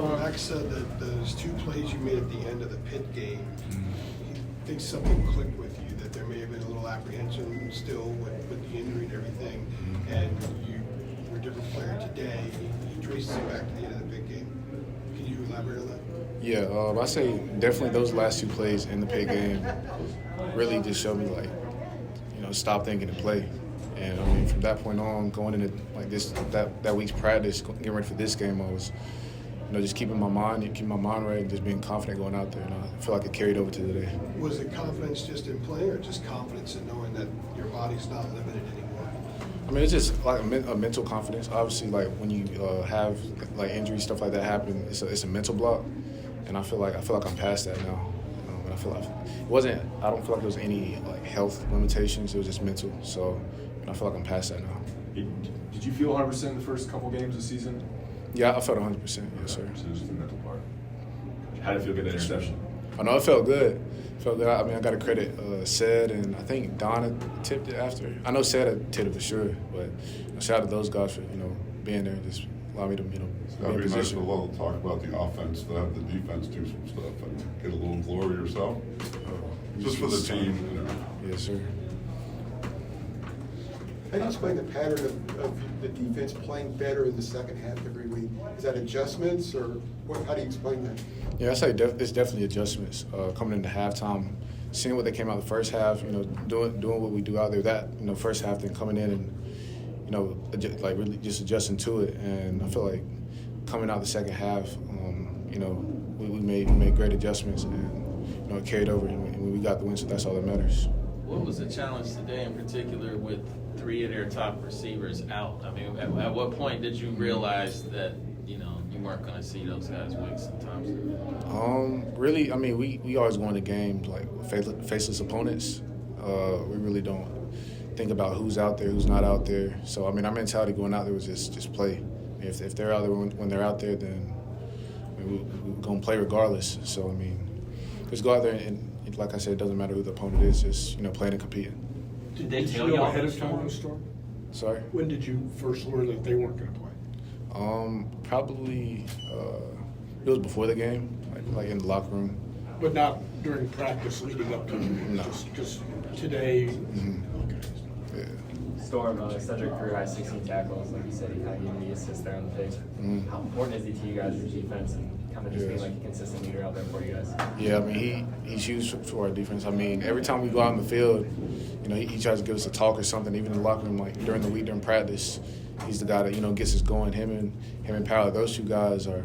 Max said that those 2 plays you made at the end of the Pitt game, he thinks something clicked with you, that there may have been a little apprehension still with the injury and everything, and you were a different player today. He traces it back to the end of the Pitt game. Can you elaborate on that? Yeah, I say definitely those last 2 plays in the Pitt game really just showed me, like, stop thinking and play. And I mean, from that point on, going into like that week's practice, getting ready for this game, I was, just keeping my mind right, and just being confident going out there. And I feel like it carried over to today. Was it confidence just in playing, or just confidence in knowing that your body's not limited anymore? I mean, it's just like a mental confidence. Obviously, like when you have like injuries, stuff like that happen, it's a mental block, and I feel like I'm past that now. And I feel like I don't feel like there was any like health limitations. It was just mental. So I feel like I'm past that now. Did you feel 100% in the first couple games of the season? Yeah, I felt 100%. Yes, sir. So it was just the mental part. How did it feel getting that interception? I know it felt good. I mean, I got to credit Sed, and I think Don had tipped it after. I know Sed had tipped it for sure, but shout out to those guys for being there and just allow me to be in That'd be nice position. to talk about the offense, to have the defense do some stuff and get a little glory yourself. Just for the team, Yes, sir. How do you explain the pattern of the defense playing better in the second half every week? Is that adjustments, or how do you explain that? Yeah, I say it's definitely adjustments. Coming into halftime, seeing what they came out the first half, doing what we do out there that first half, then coming in and like really just adjusting to it. And I feel like coming out the second half, we made great adjustments, and it carried over, and we got the win. So that's all that matters. What was the challenge today in particular with 3 of their top receivers out? I mean, at what point did you realize that, you weren't going to see those guys weak sometimes? Really, I mean, we always go into games like faceless opponents. We really don't think about who's out there, who's not out there. So, I mean, our mentality going out there was just play. If they're out there when they're out there, then we're going to play regardless. So, I mean, just go out there and like I said, it doesn't matter who the opponent is, just, playing and competing. Did they tell you ahead of time on the storm? Sorry? When did you first learn that they weren't going to play? Probably it was before the game, like in the locker room. But not during practice leading up to the game? No. Just today? Okay. Yeah. Storm, Cedric career high 16 tackles, like you said, he kind of gave the assist there on the pitch. How important is he to you guys as defense, and kind of just being like a consistent leader out there for you guys? Yeah, I mean, he's huge for our defense. I mean, every time we go out on the field, he tries to give us a talk or something, even in the locker room, like during the week, during practice. He's the guy that, gets us going. Him and Powell, those 2 guys are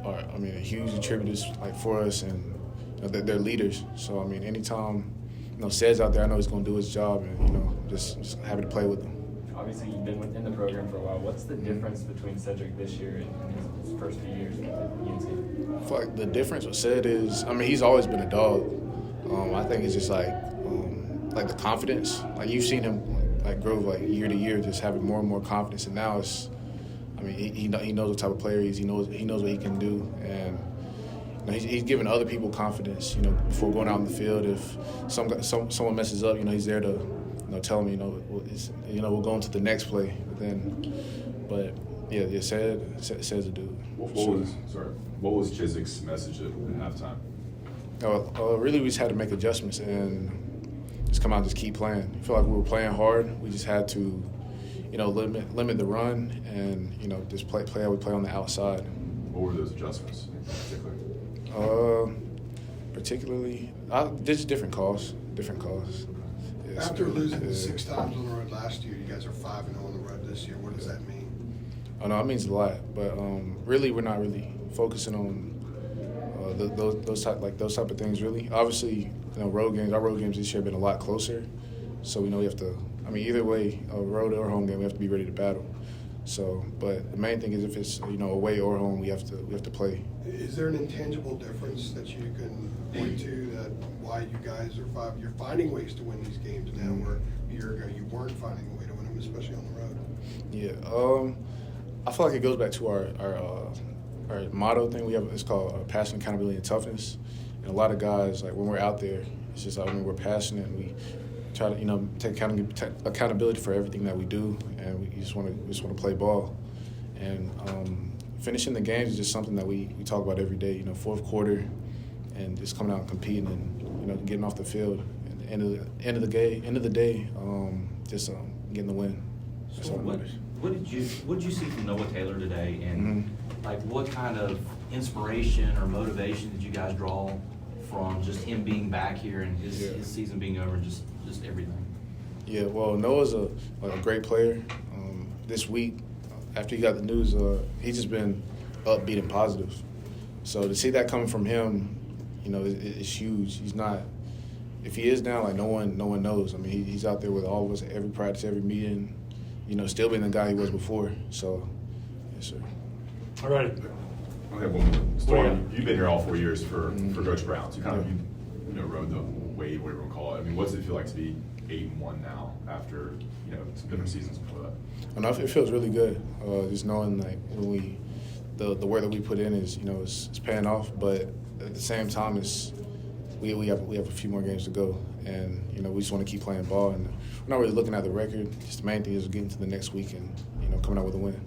I mean, huge contributors like for us, and they're leaders. So, I mean, anytime, Sed's out there, I know he's going to do his job, and, just happy to play with him. Obviously, you've been in the program for a while. What's the difference between Cedric this year and his first few years at UNC? I feel like the difference with Sed is, I mean, he's always been a dog. I think it's just like the confidence. Like you've seen him like grow like year to year, just having more and more confidence. And now it's, I mean, he knows what type of player he is. He knows what he can do, and he's giving other people confidence. Before going out in the field, if someone messes up, he's there to tell him, we'll go into the next play. But yeah, Sed's a dude. What was Chizik's message at halftime? Really, we just had to make adjustments and just come out and just keep playing. I feel like we were playing hard. We just had to, limit the run and, just play how we play on the outside. What were those adjustments particularly? Just different calls. Yeah, After losing 6 times on the road last year, you guys are 5-0 on the road this year. What does that mean? I know it means a lot, but really, we're not really focusing on those type of things. Really, obviously, our road games this year have been a lot closer, so we know we have to. I mean, either way, a road or home game, we have to be ready to battle. So, but the main thing is if it's away or home, we have to play. Is there an intangible difference that you can point to that why you guys are you're finding ways to win these games now, where a year ago you weren't finding a way to win them, especially on the road? Yeah, I feel like it goes back to our motto thing we have. It's called passion, accountability, and toughness. And a lot of guys, like when we're out there, it's just we're passionate and we try to take accountability for everything that we do, and we just want to play ball. And finishing the games is just something that we talk about every day. You know, fourth quarter, and just coming out and competing, and getting off the field. And end of the day, just getting the win. That's So all that what matters. did you see from Noah Taylor today, and Mm-hmm. like what kind of inspiration or motivation did you guys draw from just him being back here and his season being over, and just everything? Yeah, well, Noah's a great player. This week, after he got the news, he's just been upbeat and positive. So to see that coming from him, it's huge. He's not. If he is down, like no one knows. I mean, he's out there with all of us at every practice, every meeting. Still being the guy he was before. So, yes, sir. All right. Okay, well, Storm, Yeah. you've been here all 4 years for Coach Brown. So you kind of rode the wave, whatever you want to call it. I mean, what's it feel like to be 8-1 now after some different seasons before that? It feels really good. Just knowing like when the work that we put in is it's paying off, but at the same time we have a few more games to go, and we just want to keep playing ball, and we're not really looking at the record. Just the main thing is getting to the next week and coming out with a win.